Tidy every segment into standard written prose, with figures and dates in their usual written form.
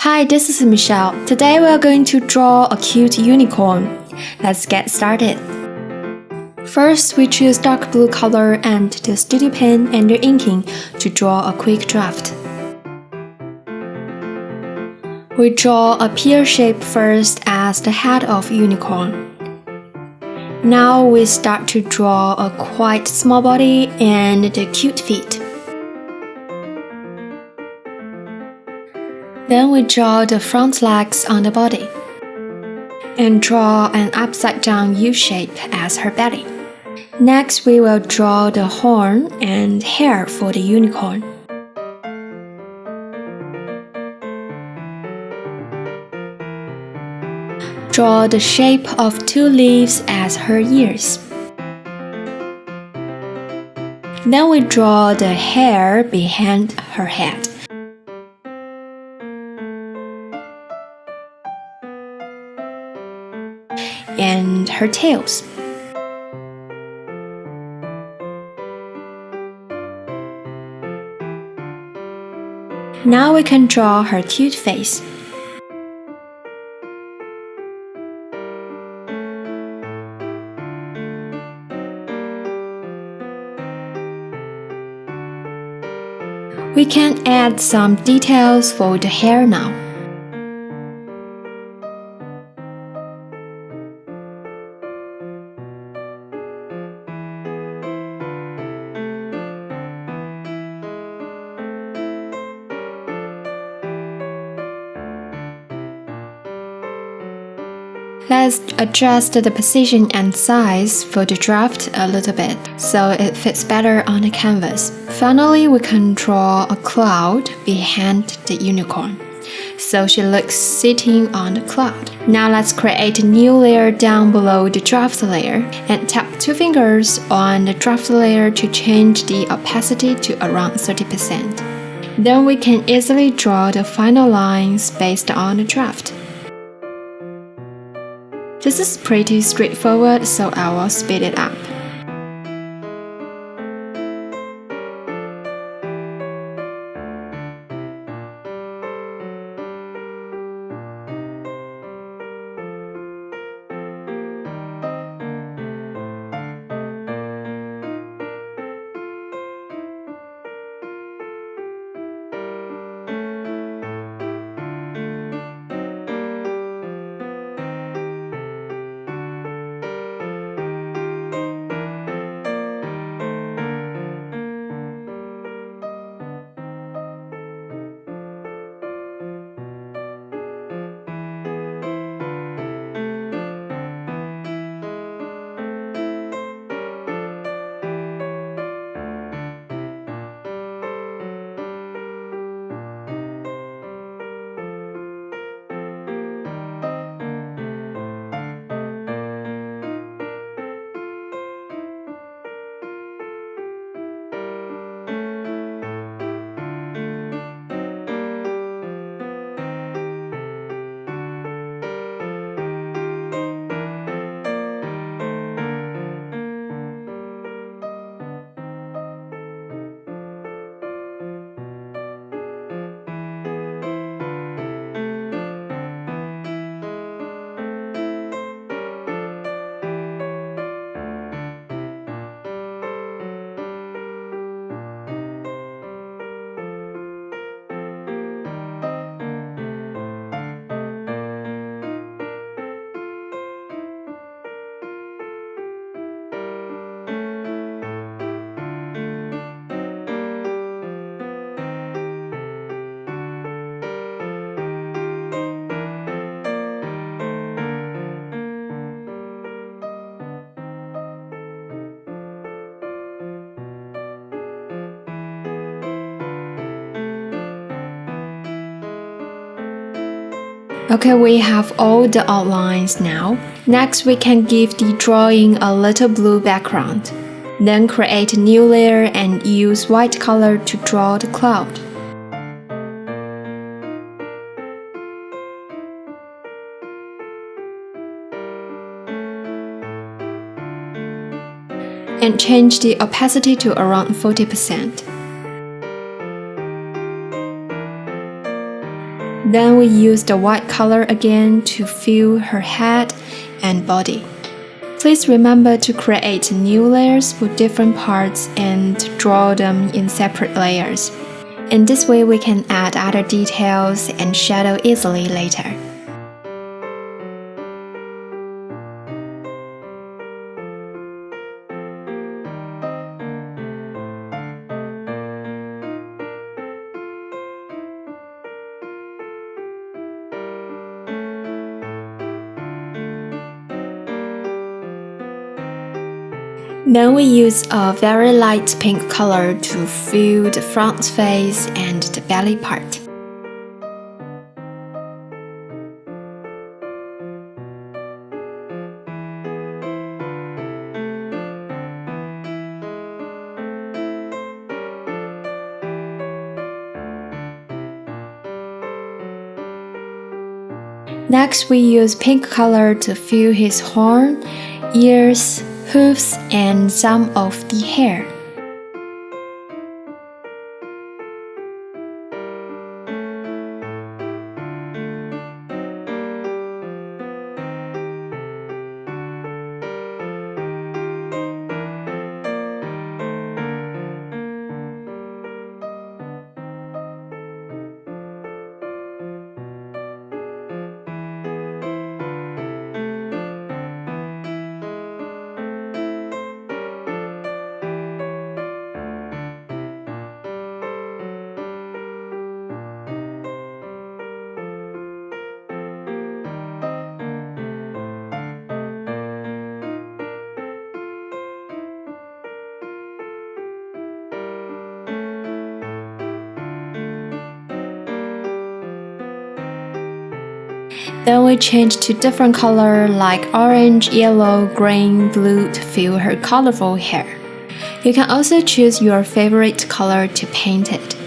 Hi, this is Michelle. Today we are going to draw a cute unicorn. Let's get started. First, we choose dark blue color and the studio pen and your inking to draw a quick draft. We draw a pear shape first as the head of unicorn. Now we start to draw a quite small body and the cute feet. Then we draw the front legs on the body and draw an upside down U shape as her belly. Next, we will draw the horn and hair for the unicorn. Draw the shape of two leaves as her ears. Then we draw the hair behind her head. And her tails. Now we can draw her cute face. We can add some details for the hair now. Let's adjust the position and size for the draft a little bit so it fits better on the canvas. Finally, we can draw a cloud behind the unicorn, so she looks sitting on the cloud. Now let's create a new layer down below the draft layer and tap two fingers on the draft layer to change the opacity to around 30%. Then we can easily draw the final lines based on the draft. This is pretty straightforward, so I will speed it up. Okay, we have all the outlines now. Next, we can give the drawing a little blue background. Then create a new layer and use white color to draw the cloud. And change the opacity to around 40%. Then we use the white color again to fill her head and body. Please remember to create new layers for different parts and draw them in separate layers. In this way, we can add other details and shadow easily later. Then we use a very light pink color to fill the front face and the belly part. Next, we use pink color to fill his horn, ears, hooves, and some of the hair. Then we change to different color like orange, yellow, green, blue to fill her colorful hair. You can also choose your favorite color to paint it.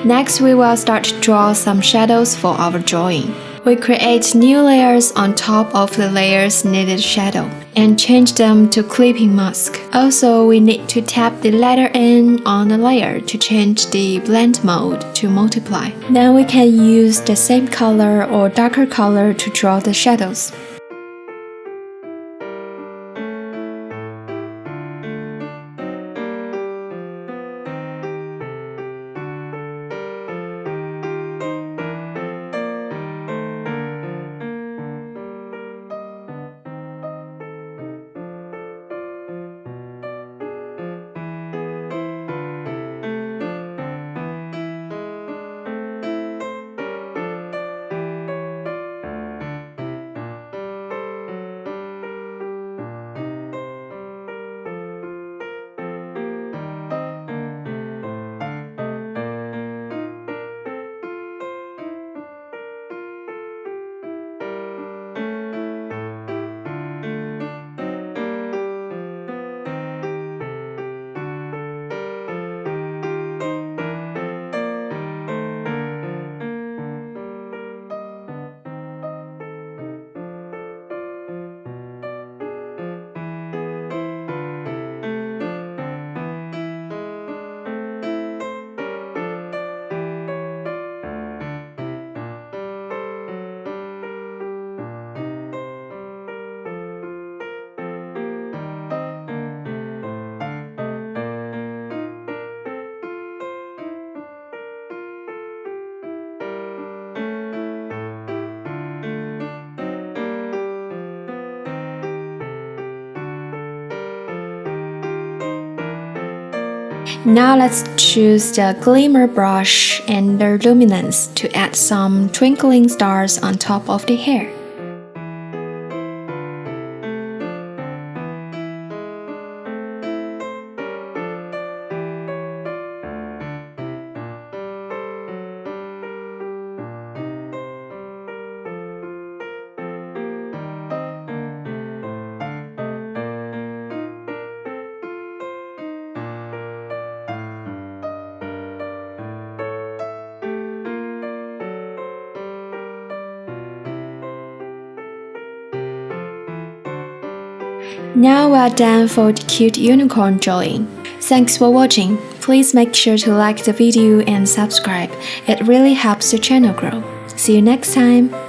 Next, we will start to draw some shadows for our drawing. We create new layers on top of the layers needed shadow and change them to clipping mask. Also, we need to tap the letter N on the layer to change the blend mode to multiply. Then we can use the same color or darker color to draw the shadows. Now let's choose the glimmer brush and the luminance to add some twinkling stars on top of the hair. Now we're done for the cute unicorn drawing. Thanks for watching. Please make sure to like the video and subscribe. It really helps the channel grow. See you next time!